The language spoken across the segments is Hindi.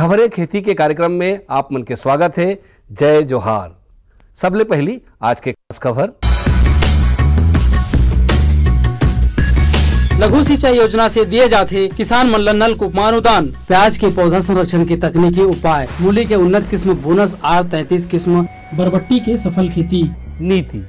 खबरें खेती के कार्यक्रम में आप मन के स्वागत है। जय जोहार। सबले पहली आज के खास खबर। लघु सिंचाई योजना से दिए जाते किसान मन ला नलकूप में अनुदान। प्याज के पौधा संरक्षण के तकनीकी उपाय। मूली के उन्नत किस्म बोनस R33 किस्म। बरबट्टी के सफल खेती। नीति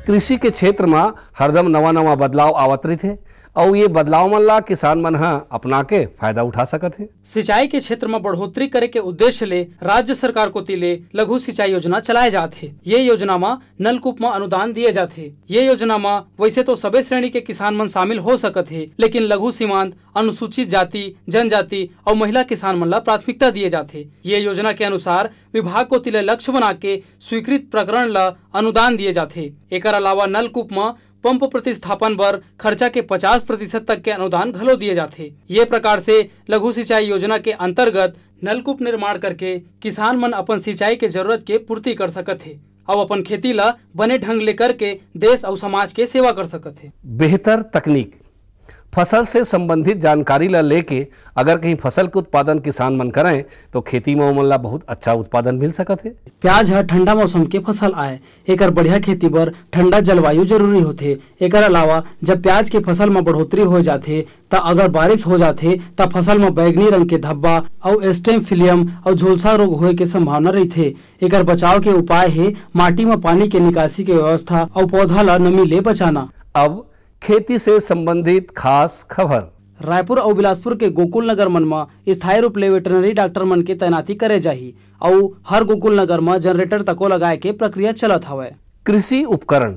कृषि के क्षेत्र में हरदम नवा बदलाव आवत रही और ये बदलाव मन ला किसान मन अपना के फायदा उठा सकत है। सिंचाई के क्षेत्र में बढ़ोतरी करे के उद्देश्य ले राज्य सरकार को तिले लघु सिंचाई योजना चलाए जाते। ये योजना में नलकूप में अनुदान दिए जाते। ये योजना में वैसे तो सभी श्रेणी के किसान मन शामिल हो सकत है, लेकिन लघु सीमांत, अनुसूचित जाति, जनजाति और महिला किसान मन ला प्राथमिकता दिए जाते। ये योजना के अनुसार विभाग को तिले लक्ष्य बना के स्वीकृत प्रकरण ला अनुदान दिए जाते। एक अलावा नलकूप में पंप प्रतिस्थापन पर खर्चा के 50% तक के अनुदान घलो दिए जाते। ये प्रकार से लघु सिंचाई योजना के अंतर्गत नलकूप निर्माण करके किसान मन अपन सिंचाई के जरूरत के पूर्ति कर सकत है और अपन खेती ला बने ढंग ले करके देश और समाज के सेवा कर सकत है। बेहतर तकनीक फसल से संबंधित जानकारी ला लेके अगर कहीं फसल के उत्पादन किसान मन करें तो खेती में ओमन ला बहुत अच्छा उत्पादन मिल सकत है। प्याज है ठंडा मौसम के फसल आए, एकर बढ़िया खेती बर ठंडा जलवायु जरूरी होथे। एकर अलावा जब प्याज के फसल में बढ़ोतरी हो जाथे त अगर बारिश हो जाथे त फसल में बैगनी रंग के धब्बा और स्टेम फिलियम और झुलसा रोग होए के संभावना रहथे। एकर बचाव के उपाय है माटी में पानी के निकासी के व्यवस्था और पौधा ला नमी ले बचाना। अब खेती से संबंधित खास खबर। रायपुर और बिलासपुर के गोकुल नगर मन में स्थायी रूप ले वेटरनरी डॉक्टर मन के तैनाती करे जाही और हर गोकुल नगर में जनरेटर तको लगाए के प्रक्रिया चलत हवे। कृषि उपकरण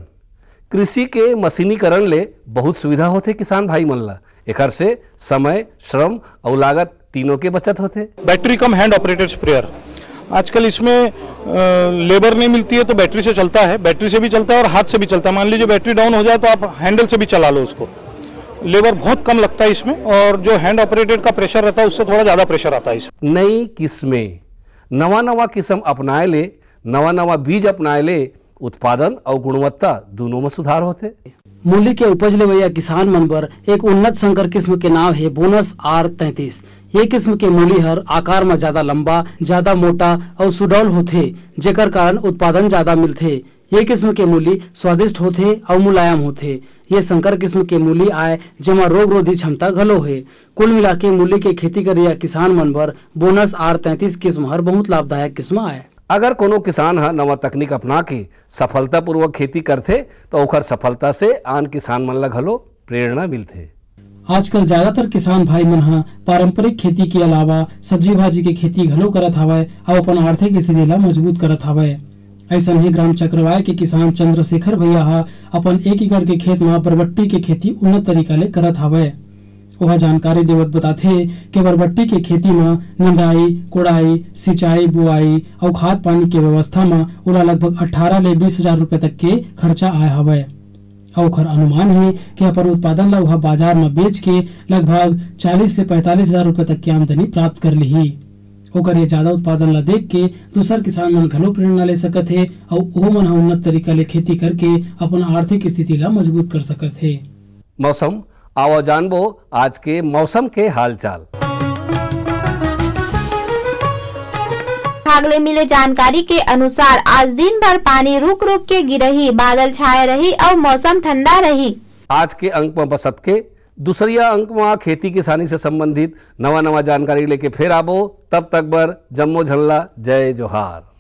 कृषि के मशीनीकरण ले बहुत सुविधा होते किसान भाई मन ला। एकर से समय, श्रम और लागत तीनों के बचत होते। बैटरी कम हैंड ऑपरेटेड स्प्रेयर आजकल इसमें लेबर नहीं मिलती है तो बैटरी से चलता है, बैटरी से भी चलता है और हाथ से भी चलता है। मान लीजिए बैटरी डाउन हो जाए तो आप हैंडल से भी चला लो उसको। लेबर बहुत कम लगता है इसमें और जो हैंड ऑपरेटेड का प्रेशर रहता है उससे थोड़ा ज़्यादा प्रेशर आता है इसमें। नई किस्में नवा किस्म अपनाए ले, नवा बीज अपनाए ले, उत्पादन और गुणवत्ता दोनों में सुधार होते। मूली के उपज लेवैया किसान मन बर एक उन्नत संकर किस्म के नाम है बोनस R33। ये किस्म के मूली हर आकार में ज्यादा लंबा, ज्यादा मोटा और सुडौल होथे, जेकर कारण उत्पादन ज्यादा मिलथे। ये किस्म के मूली स्वादिष्ट होथे और मुलायम होथे। ये संकर किस्म के मूली आए जेमा रोग रोधी क्षमता घलो है। कुल मिला के मूली के खेती करिया किसान मन बर बोनस R33 किस्म हर बहुत लाभदायक किस्म आए। अगर कोनो किसान नवा तकनीक अपना के सफलतापूर्वक खेती करथे तो ओकर सफलता से आन किसान मन ला घलो प्रेरणा मिलथे। आजकल ज्यादातर किसान भाई मन पारंपरिक खेती के अलावा सब्जी भाजी के खेती घलो करत हवय और अपन आर्थिक स्थिति ला मजबूत करत हवय। ऐसा ही ग्राम चक्रवाय के किसान चंद्रशेखर भैया अपन 1 एकड़ के खेत में बरबट्टी के खेती उन्नत तरीका ले करत हवय। वह जानकारी देवत बताथे कि बरबट्टी के खेती में निंदाई, कोड़ाई, सिंचाई, बुआई और खाद पानी के व्यवस्था में उला लगभग 18 ले 20 हजार रुपए तक के खर्चा आए हवय। और अनुमान है कि अपन उत्पादन ला वह बाजार में बेच के लगभग 40 ले 45 हजार रुपए तक की आमदनी प्राप्त कर ली। ओकर ये ज्यादा उत्पादन ला देख के दूसर किसान मन घलो प्रेरणा ले सकत है और वो मन उन्नत तरीका ले खेती करके अपन आर्थिक स्थिति ला मजबूत कर सकत है। मौसम आओ जानबो आज के मौसम के हालचाल। भागले मिले जानकारी के अनुसार आज दिन भर पानी रुक रुक के गिरही, बादल छाए रही और मौसम ठंडा रही। आज के अंक में बसत के दूसरिया अंक में खेती किसानी से संबंधित नवा जानकारी लेके फिर आबो। तब तक बर जम्मो झल्ला। जय जोहार।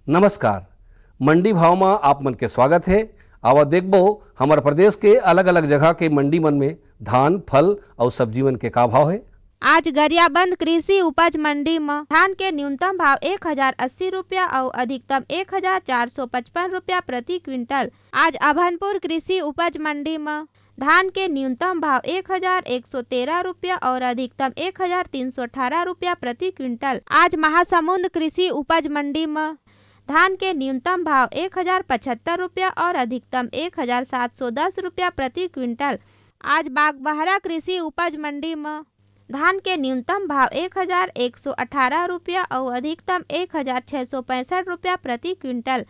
नमस्कार। मंडी भाव में आप मन के स्वागत है। आवा देखबो हमारे प्रदेश के अलग अलग जगह के मंडी मन में धान, फल और सब्जी मन के का भाव है। आज गरियाबंद कृषि उपज मंडी में धान के न्यूनतम भाव 1080 रुपया और अधिकतम 1455 रुपया प्रति क्विंटल। आज अभनपुर कृषि उपज मंडी में धान के न्यूनतम भाव 1113 रुपया और अधिकतम 1318 रुपया प्रति क्विंटल। आज महासमुंद कृषि उपज मंडी में धान के न्यूनतम भाव 1075 रुपया और अधिकतम 1710 रुपया प्रति क्विंटल। आज बागबहरा कृषि उपज मंडी में धान के न्यूनतम भाव 1118 रुपया और अधिकतम 1665 रुपया प्रति क्विंटल।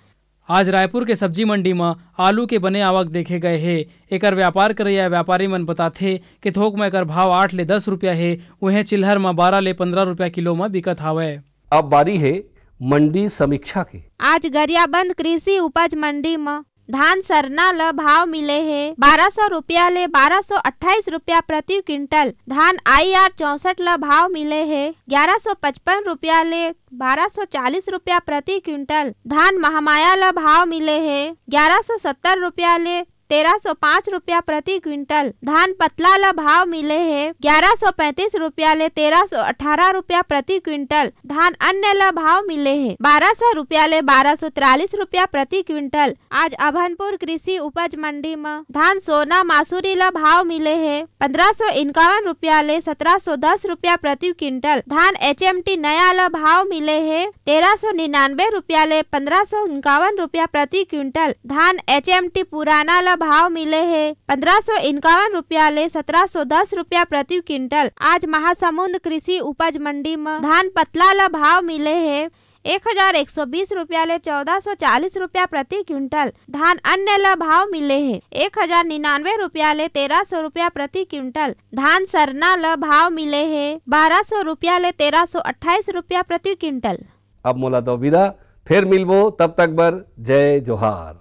आज रायपुर के सब्जी मंडी में आलू के बने आवक देखे गए है। एकर व्यापार करैया व्यापारी मन बताथे कि थोक में एकर भाव 8 ले 10 रुपया है, वहीं चिल्हर में 12 ले 15 रुपया किलो में बिकत हावय। अब बारी है मंडी समीक्षा की। आज गरियाबंद कृषि उपज मंडी में धान सरना ल भाव मिले है 1200 रुपया ले 1228 रुपया प्रति क्विंटल। धान IR 64 ल भाव मिले है 1155 रुपया ले 1240 रुपया प्रति क्विंटल। धान महामाया ल भाव मिले है 1170 रुपया ले 1305 रुपया प्रति क्विंटल। धान पतला ल भाव मिले है 1135 रुपया ले 1318 रुपया प्रति क्विंटल। धान अन्य ल भाव मिले है 1200 रुपया ले 1243 रुपया प्रति क्विंटल। आज अभनपुर कृषि उपज मंडी में धान सोना मासूरी ल भाव मिले है 1551 रुपया ले 1710 रुपया प्रति क्विंटल। धान HMT नया ल भाव मिले है 1399 रुपया ले 1551 रुपया प्रति क्विंटल। धान HMT पुराना ल भाव मिले है 1551 रुपया ले 1710 रुपया प्रति क्विंटल। आज महासमुंद कृषि उपज मंडी में धान पतला ल भाव मिले है 1120 रुपया ले 1440 रुपया प्रति क्विंटल। धान अन्य ल भाव मिले है 1099 रुपया ले 1300 रुपया प्रति क्विंटल। धान सरना ल भाव मिले है 1200 रुपया ले 1328 रुपया प्रति क्विंटल। अब मोला दो विदा, फिर मिलबो, तब तक बर जय जोहार।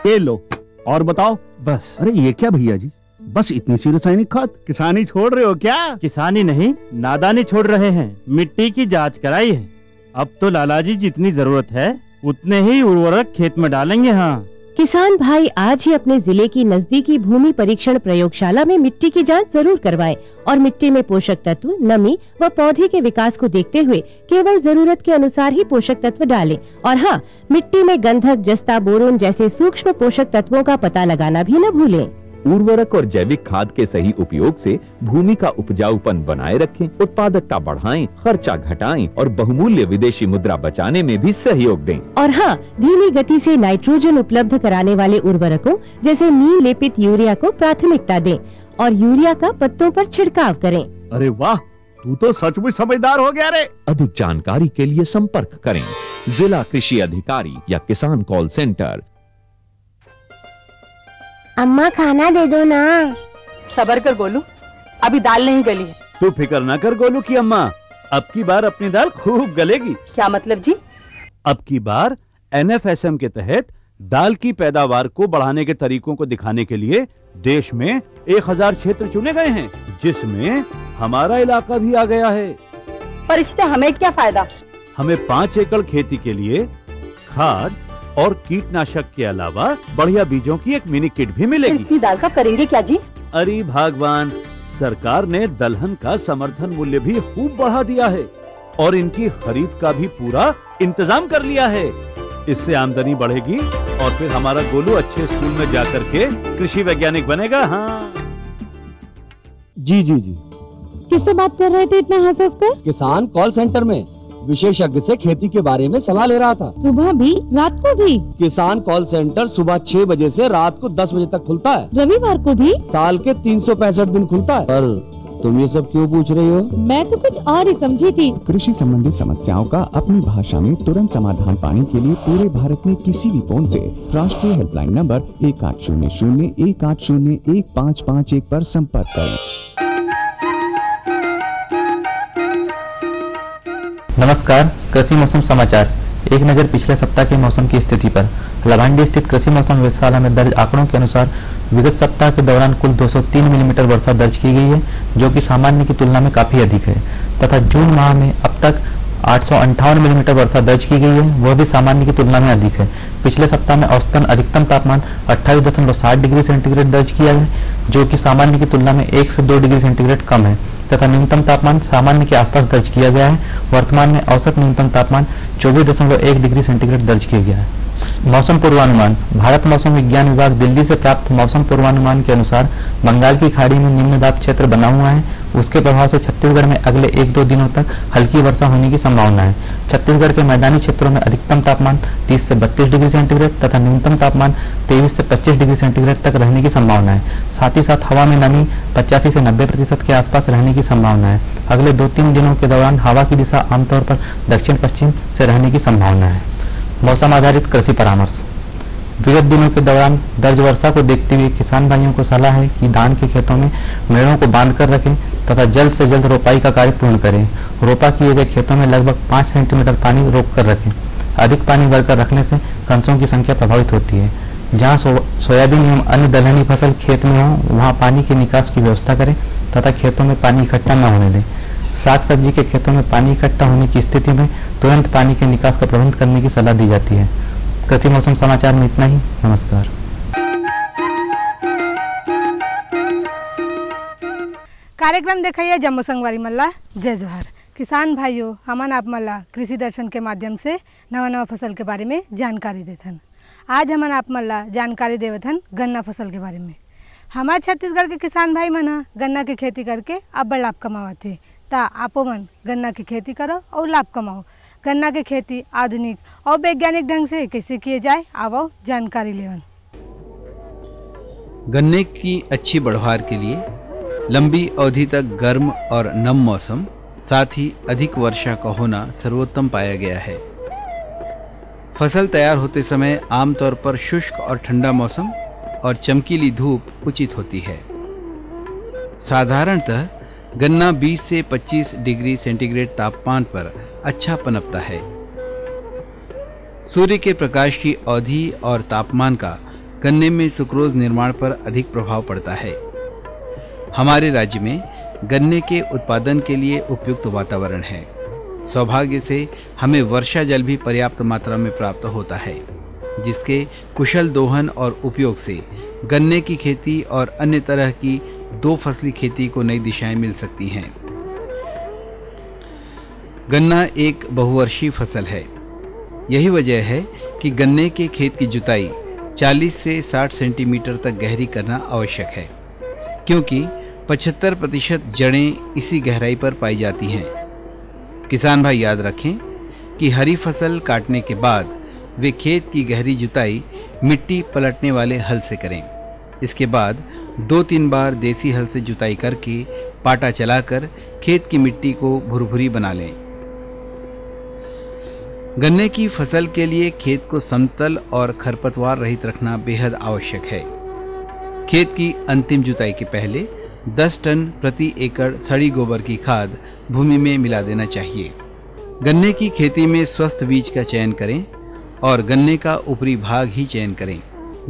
ये लो और बताओ। बस। अरे ये क्या भैया जी, बस इतनी सी रासायनिक खाद? किसानी छोड़ रहे हो क्या? किसानी नहीं, नादानी छोड़ रहे हैं। मिट्टी की जांच कराई है। अब तो लालाजी जितनी जरूरत है उतने ही उर्वरक खेत में डालेंगे। हाँ किसान भाई आज ही अपने जिले की नजदीकी भूमि परीक्षण प्रयोगशाला में मिट्टी की जांच जरूर करवाएं और मिट्टी में पोषक तत्व, नमी व पौधे के विकास को देखते हुए केवल जरूरत के अनुसार ही पोषक तत्व डालें। और हाँ, मिट्टी में गंधक, जस्ता, बोरोन जैसे सूक्ष्म पोषक तत्वों का पता लगाना भी न भूलें। उर्वरक और जैविक खाद के सही उपयोग से भूमि का उपजाऊपन बनाए रखें, उत्पादकता बढ़ाएं, खर्चा घटाएं और बहुमूल्य विदेशी मुद्रा बचाने में भी सहयोग दें। और हाँ, धीमी गति से नाइट्रोजन उपलब्ध कराने वाले उर्वरकों जैसे नीम लेपित यूरिया को प्राथमिकता दें और यूरिया का पत्तों पर छिड़काव करें। अरे वाह, तू तो सचमुच समझदार हो गया रे। अधिक जानकारी के लिए संपर्क करें जिला कृषि अधिकारी या किसान कॉल सेंटर। अम्मा खाना दे दो ना। सबर कर गोलू, अभी दाल नहीं गली है। तू फिक्र न कर गोलू की अम्मा, अब की बार अपनी दाल खूब गलेगी। क्या मतलब जी? अब की बार NFSM के तहत दाल की पैदावार को बढ़ाने के तरीकों को दिखाने के लिए देश में 1000 क्षेत्र चुने गए हैं, जिसमें हमारा इलाका भी आ गया है। पर इससे हमें क्या फायदा? हमें 5 एकड़ खेती के लिए खाद और कीटनाशक के अलावा बढ़िया बीजों की एक मिनी किट भी मिलेगी। इतनी दाल का करेंगे क्या जी? अरे भगवान, सरकार ने दलहन का समर्थन मूल्य भी खूब बढ़ा दिया है और इनकी खरीद का भी पूरा इंतजाम कर लिया है। इससे आमदनी बढ़ेगी और फिर हमारा गोलू अच्छे स्कूल में जाकर के कृषि वैज्ञानिक बनेगा। हाँ जी जी जी। किससे बात कर रहे थे इतना हंस हंस कर? किसान कॉल सेंटर में विशेषज्ञ से खेती के बारे में सलाह ले रहा था। सुबह भी रात को भी? किसान कॉल सेंटर सुबह 6 बजे से रात को 10 बजे तक खुलता है। रविवार को भी? साल के 365 दिन खुलता है। पर तुम ये सब क्यों पूछ रही हो? मैं तो कुछ और ही समझी थी। कृषि संबंधी समस्याओं का अपनी भाषा में तुरंत समाधान पाने के लिए पूरे भारत में किसी भी फोन से राष्ट्रीय हेल्पलाइन नंबर 1800-180-1551 पर संपर्क करें। नमस्कार, कृषि मौसम समाचार। एक नज़र पिछले सप्ताह के मौसम की स्थिति पर। लवांडी स्थित कृषि मौसम वेधशाला में दर्ज आंकड़ों के अनुसार विगत सप्ताह के दौरान कुल 203 मिलीमीटर वर्षा दर्ज की गई है, जो कि सामान्य की तुलना में काफी अधिक है, तथा जून माह में अब तक 858 मिलीमीटर वर्षा दर्ज की गई है, वह भी सामान्य की तुलना में अधिक है। पिछले सप्ताह में औसतन अधिकतम तापमान 28.7 डिग्री सेंटीग्रेड दर्ज किया है, जो कि सामान्य की तुलना में 1 से 2 डिग्री सेंटीग्रेड कम है, तथा न्यूनतम तापमान सामान्य के आसपास दर्ज किया गया है। वर्तमान में औसत न्यूनतम तापमान 24.1 डिग्री सेंटीग्रेड दर्ज किया गया है। मौसम पूर्वानुमान। भारत मौसम विज्ञान विभाग दिल्ली से प्राप्त मौसम पूर्वानुमान के अनुसार बंगाल की खाड़ी में निम्न दाब क्षेत्र बना हुआ है, उसके प्रभाव से छत्तीसगढ़ में अगले 1-2 दिनों तक हल्की वर्षा होने की संभावना है। छत्तीसगढ़ के मैदानी क्षेत्रों में अधिकतम तापमान 30 से 32 डिग्री सेंटीग्रेड तथा न्यूनतम तापमान 23 से 25 डिग्री सेंटीग्रेड तक रहने की संभावना है। साथ ही साथ हवा में नमी 85 से 90% के आसपास रहने की संभावना है। अगले 2-3 दिनों के दौरान हवा की दिशा आमतौर पर दक्षिण पश्चिम से रहने की संभावना है। मौसम आधारित कृषि परामर्श। विगत दिनों के दौरान दर्ज वर्षा को देखते हुए किसान भाइयों को सलाह है कि धान के खेतों में मेड़ों को बांध कर रखें तथा जल्द से जल्द रोपाई का कार्य पूर्ण करें। रोपा किए गए खेतों में लगभग 5 सेंटीमीटर पानी रोक कर रखें। अधिक पानी भरकर रखने से कंसों की संख्या प्रभावित होती है। जहाँ सोयाबीन एवं अन्य दलहनी फसल खेत में हो वहाँ पानी के निकास की व्यवस्था करें तथा खेतों में पानी इकट्ठा न होने दें। साग सब्जी के खेतों में पानी इकट्ठा होने की स्थिति में तुरंत पानी के निकास का प्रबंध करने की सलाह दी जाती है। कृषि मौसम समाचार में इतना ही। नमस्कार। कार्यक्रम देखिए जम्मू संगवारी मल्ला। जय जोहार। किसान भाइयों, हमन आप मल्ला कृषि दर्शन के माध्यम से नवा फसल के बारे में जानकारी देथन। आज हमन आप मल्ला जानकारी देवथन गन्ना फसल के बारे में। हमारे छत्तीसगढ़ के किसान भाई मन गन्ना की खेती करके अब लाभ कमावत है, ता आपो मन गन्ना की खेती करो और लाभ कमाओ। गन्ना की खेती आधुनिक और वैज्ञानिक ढंग से कैसे किए जाए, आवो जानकारी लेवन। गन्ने की अच्छी बढ़वार के लिए लंबी अवधि तक गर्म और नम मौसम, साथ ही अधिक वर्षा का होना सर्वोत्तम पाया गया है। फसल तैयार होते समय आमतौर पर शुष्क और ठंडा मौसम और चमकीली धूप उचित होती है। साधारणतः गन्ना 20 से 25 डिग्री सेंटीग्रेड तापमान पर अच्छा पनपता है। सूर्य के प्रकाश की अवधि और तापमान का गन्ने में सुक्रोज निर्माण पर अधिक प्रभाव पड़ता है। हमारे राज्य में गन्ने के उत्पादन के लिए उपयुक्त वातावरण है। सौभाग्य से हमें वर्षा जल भी पर्याप्त मात्रा में प्राप्त होता है, जिसके कुशल दोहन और उपयोग से गन्ने की खेती और अन्य तरह की 2 फसली खेती को नई दिशाएं मिल सकती हैं। गन्ना एक बहुवर्षीय फसल है। यही वजह है कि गन्ने के खेत की जुताई 40 से 60 सेंटीमीटर तक गहरी करना आवश्यक है, क्योंकि 75% जड़ें इसी गहराई पर पाई जाती हैं। किसान भाई याद रखें कि हरी फसल काटने के बाद वे खेत की गहरी जुताई मिट्टी पलटने वाले हल से करें। इसके बाद 2-3 बार देसी हल से जुताई करके पाटा चलाकर खेत की मिट्टी को भुरभुरी बना लें। गन्ने की फसल के लिए खेत को समतल और खरपतवार रहित रखना बेहद आवश्यक है। खेत की अंतिम जुताई के पहले 10 टन प्रति एकड़ सड़ी गोबर की खाद भूमि में मिला देना चाहिए। गन्ने की खेती में स्वस्थ बीज का चयन करें और गन्ने का ऊपरी भाग ही चयन करें।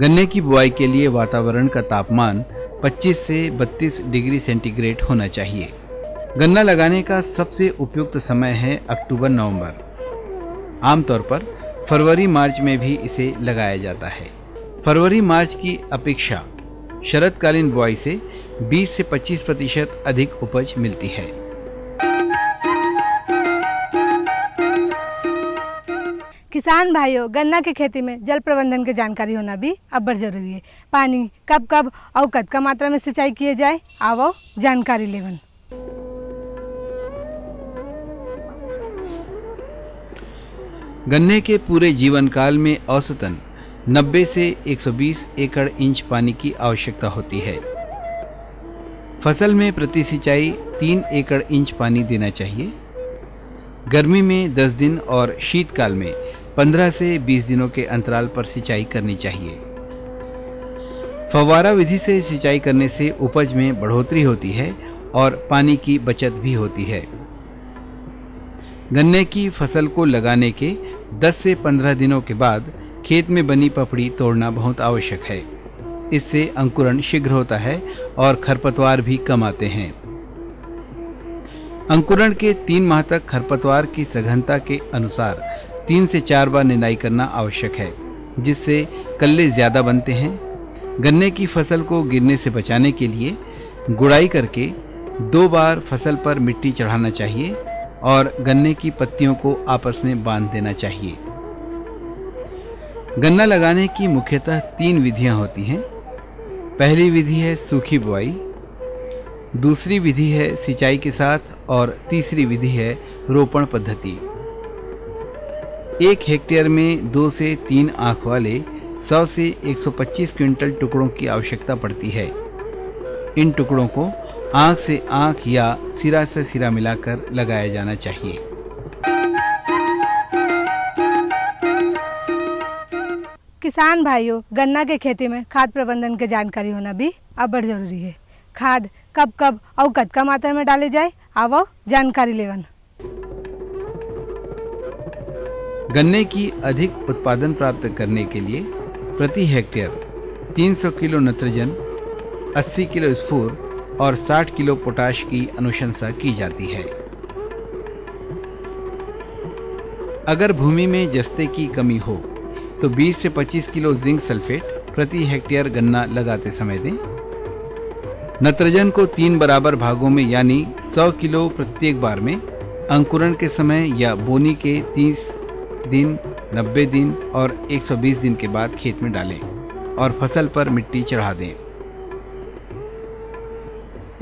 गन्ने की बुआई के लिए वातावरण का तापमान 25 से 32 डिग्री सेंटीग्रेड होना चाहिए। गन्ना लगाने का सबसे उपयुक्त समय है अक्टूबर-नवंबर। आमतौर पर फरवरी-मार्च में भी इसे लगाया जाता है। फरवरी-मार्च की अपेक्षा शरतकालीन बुआई से 20 से 25% अधिक उपज मिलती है। किसान भाइयों, गन्ना की खेती में जल प्रबंधन की जानकारी होना भी अब्बर जरूरी है। पानी कब कब और कतका मात्रा में सिंचाई किए जाए, आवो जानकारी लेवन। गन्ने के पूरे जीवन काल में औसतन 90 से 120 एकड़ इंच पानी की आवश्यकता होती है। फसल में प्रति सिंचाई 3 एकड़ इंच पानी देना चाहिए। गर्मी में 10 दिन और शीतकाल में 15 से 20 दिनों के अंतराल पर सिंचाई करनी चाहिए। फव्वारा विधि से सिंचाई करने से उपज में बढ़ोतरी होती है और पानी की बचत भी होती है। गन्ने की फसल को लगाने के 10 से 15 दिनों के बाद खेत में बनी पपड़ी तोड़ना बहुत आवश्यक है। इससे अंकुरण शीघ्र होता है और खरपतवार भी कम आते हैं। अंकुरण के 3 माह तक खरपतवार की सघनता के अनुसार 3 से 4 बार निराई करना आवश्यक है, जिससे कल्ले ज्यादा बनते हैं। गन्ने की फसल को गिरने से बचाने के लिए गुड़ाई करके 2 बार फसल पर मिट्टी चढ़ाना चाहिए और गन्ने की पत्तियों को आपस में बांध देना चाहिए। गन्ना लगाने की मुख्यतः 3 विधियां होती हैं। पहली विधि है सूखी बुआई, दूसरी विधि है सिंचाई के साथ और तीसरी विधि है रोपण पद्धति। 1 हेक्टेयर में 2 से 3 आंख वाले 100 से 125 क्विंटल टुकड़ों की आवश्यकता पड़ती है। इन टुकड़ों को आंख से आंख या सिरा से सिरा मिलाकर लगाया जाना चाहिए। किसान भाइयों, गन्ना के खेती में खाद प्रबंधन के जानकारी होना भी अब बड़ जरूरी है। खाद कब कब और कतका मात्रा में डाले जाए, आवो जानकारी लेवन। गन्ने की अधिक उत्पादन प्राप्त करने के लिए प्रति हेक्टेयर 300 किलो नाइट्रोजन, 80 किलो स्फूर और 60 किलो पोटाश की अनुशंसा की जाती है। अगर भूमि में जस्ते की कमी हो तो 20 से 25 किलो जिंक सल्फेट प्रति हेक्टेयर गन्ना लगाते समय दें। नाइट्रोजन को 3 बराबर भागों में यानी 100 किलो प्रत्येक बार में अंकुरण के समय या बोनी के 30 दिन, 90 दिन और 120 दिन के बाद खेत में डालें और फसल पर मिट्टी चढ़ा दें।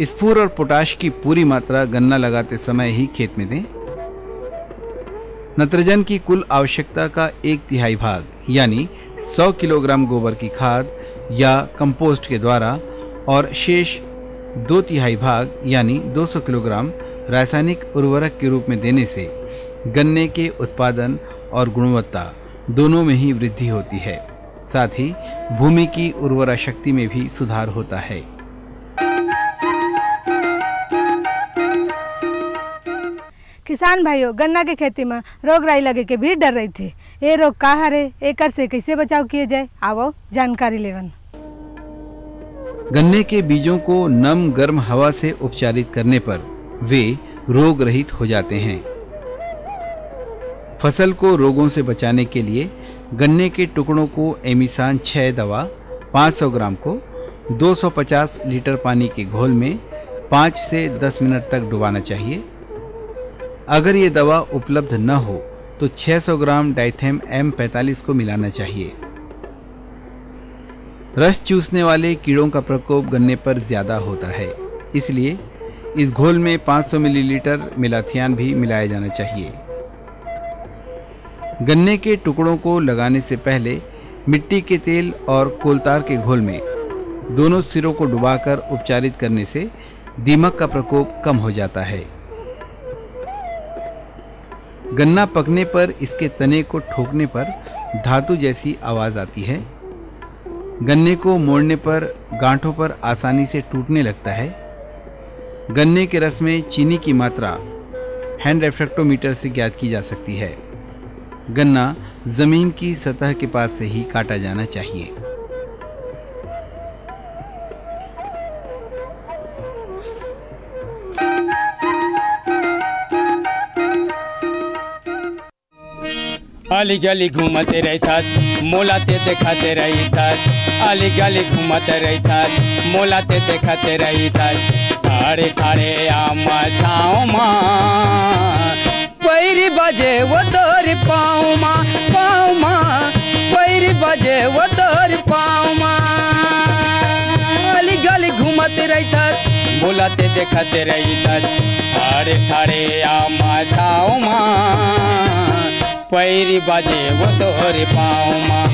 स्फूर और पोटाश की पूरी मात्रा गन्ना लगाते समय ही खेत में दें। नाइट्रोजन की कुल आवश्यकता का 1/3 भाग यानी 100 किलोग्राम गोबर की खाद या कंपोस्ट के द्वारा और शेष 2/3 भाग यानी 200 किलोग्राम रासायनिक उर्वरक के रूप में देने से गन्ने के उत्पादन और गुणवत्ता दोनों में ही वृद्धि होती है। साथ ही भूमि की उर्वरा शक्ति में भी सुधार होता है। किसान भाइयों, गन्ना के खेती में रोग राई लगे के भी डर रही थे। ये रोग का हरे, एकर से कैसे बचाव किए जाए, आवो जानकारी लेवन। गन्ने के बीजों को नम गर्म हवा से उपचारित करने पर वे रोग रहित हो जाते हैं। फसल को रोगों से बचाने के लिए गन्ने के टुकड़ों को एमिसान 6 दवा 500 ग्राम को 250 लीटर पानी के घोल में 5 से 10 मिनट तक डुबाना चाहिए। अगर ये दवा उपलब्ध न हो तो 600 ग्राम डाइथेम M45 को मिलाना चाहिए। रस चूसने वाले कीड़ों का प्रकोप गन्ने पर ज्यादा होता है, इसलिए इस घोल में 500 मिलीलीटर मेलाथियान भी मिलाया जाना चाहिए। गन्ने के टुकड़ों को लगाने से पहले मिट्टी के तेल और कोलतार के घोल में दोनों सिरों को डुबाकर उपचारित करने से दीमक का प्रकोप कम हो जाता है। गन्ना पकने पर इसके तने को ठोकने पर धातु जैसी आवाज आती है। गन्ने को मोड़ने पर गांठों पर आसानी से टूटने लगता है। गन्ने के रस में चीनी की मात्रा हैंड रेफ्रेक्टोमीटर से ज्ञात की जा सकती है। गन्ना जमीन की सतह के पास से ही काटा जाना चाहिए। आली गली घूमते रहता, मोलाते देखाते रहता, आली गली घूमते रहता, मोलाते देखाते रहता, खारे खारे आम छाँव माँ पैरी बजे वो तोर पाँव माँ पैरी बजे वो तोर पाँव माँ। आली गली घूमते रहता, मोलाते देखाते रहता, खारे खारे आम छाँव माँ पैरी बाजे वो तोर पाँव माँ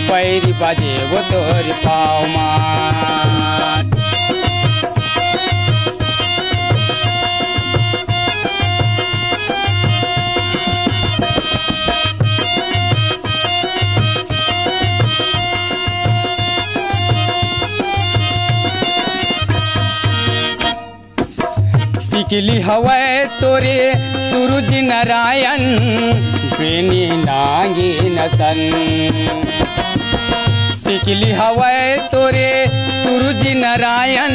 पैरी बाजे वो तोर पाँव माँ। टिकली हवाए तोरे सूरज नारायण बेनी नागी नतन। टिकली हवाए तोरे सूरज नारायण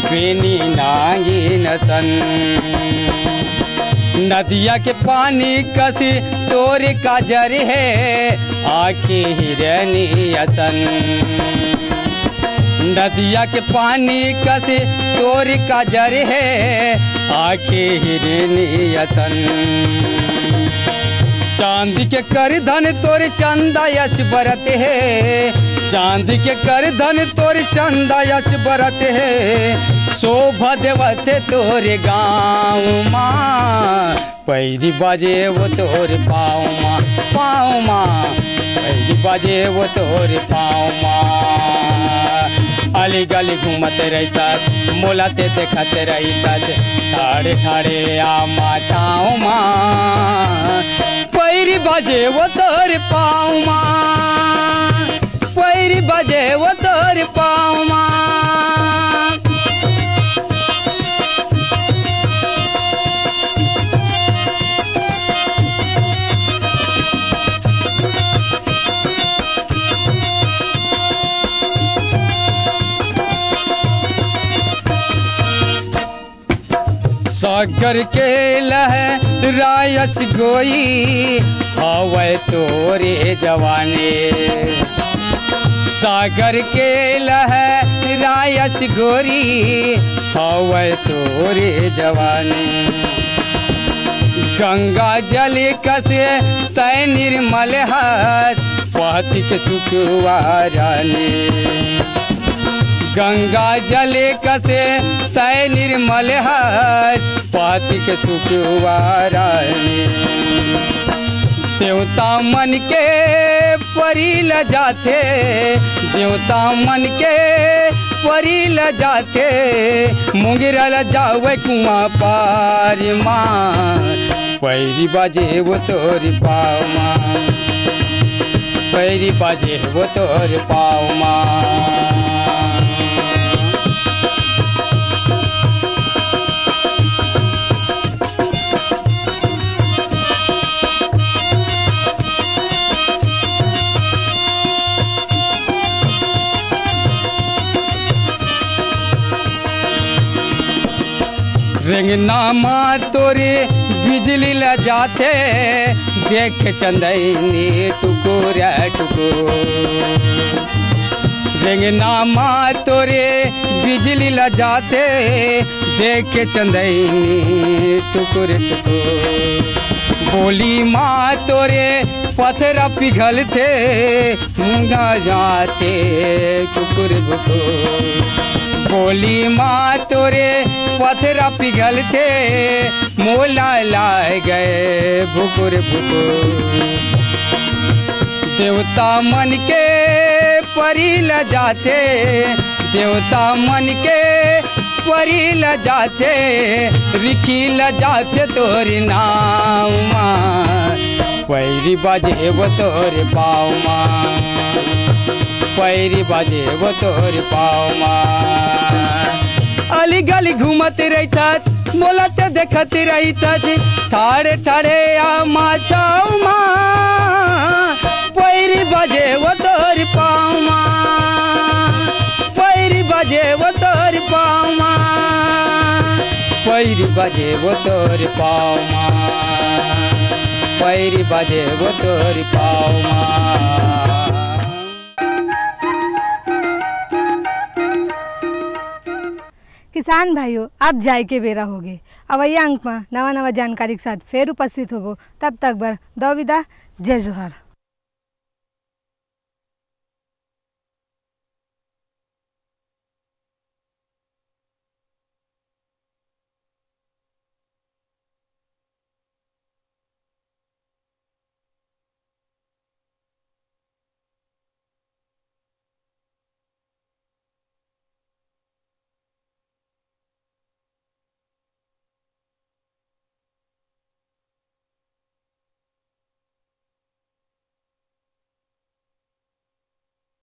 बेनी नागी असन नदिया के पानी कसी तोर काजर है आके हिरनी असन नदिया के पानी कसी तोर काजर है आके हिरनी असन चांदी के कर धन तोर चंदा यच बरत है चांदी के कर धन तोर चंदा यच बरत है शोभा देवते तोरे गाँव माँ पैरी बाजे वो तोरे पाँव माँ पैरी बाजे वो तोरे पाँव माँ अली गली घूमते रहता मोलाते देखते रहता ठाड़े ठाड़े आमा छाँव माँ पैरी बाजे वो तोरे पाँव माँ पैरी बाजे वो तोरे पाँव माँ सागर के लहरायच गोई हवे तोरे जवाने सागर के लहरायच गोरी हवे तोरे जवाने गंगा जल कसे तय निर्मल हाथ पति के सुखवाराने गंगा जल कसे तय निर्मल हाथ पति के सुखवाराने देवता मन के परी ल जाते देवता मन के परी ल जाते मुंगेरा ल जावे कुआं पार माँ पैरी बाजे वो तोर पाँव माँ पैरी बाजे वो तोर पाँव माँ रेंगना माँ तोरे बिजली ल जाते देख चंदनी टुकुर टुकुर रेंगना माँ तोरे बिजली ल जाते देख चंदनी टुकुर टुकुर बोली माँ तोरे पत्थर पिघल थे मुंगा जाते टुकुर टुकुर बोली माँ तोरे पत्थर पिघल थे मोला लाए गए भुकुर भुकुर देवता मन के परी ल जाते देवता मन के परी ल जाते रिखी ल जाते तोरे नाम माँ पैरी बाजे वो तोरे पाँव माँ पैरी बाजे वो तोरे पाँव माँ अली गली घूमते रहता बोलते देखते रहता ठाड़े ठाड़े आमा छाँव माँ पैरी बाजे वो तोरे पाँव माँ पैरी बाजे वो तोरे पाँव माँ पैरी बाजे वो तोरे पाँव माँ पैरी बाजे वो तोरे पाँव माँ किसान भाइयों अब जाए के बेरा हो गए अवैया अंक में नवा नवा जानकारी के साथ फिर उपस्थित होबो तब तक बर दो विदा जय जोहार।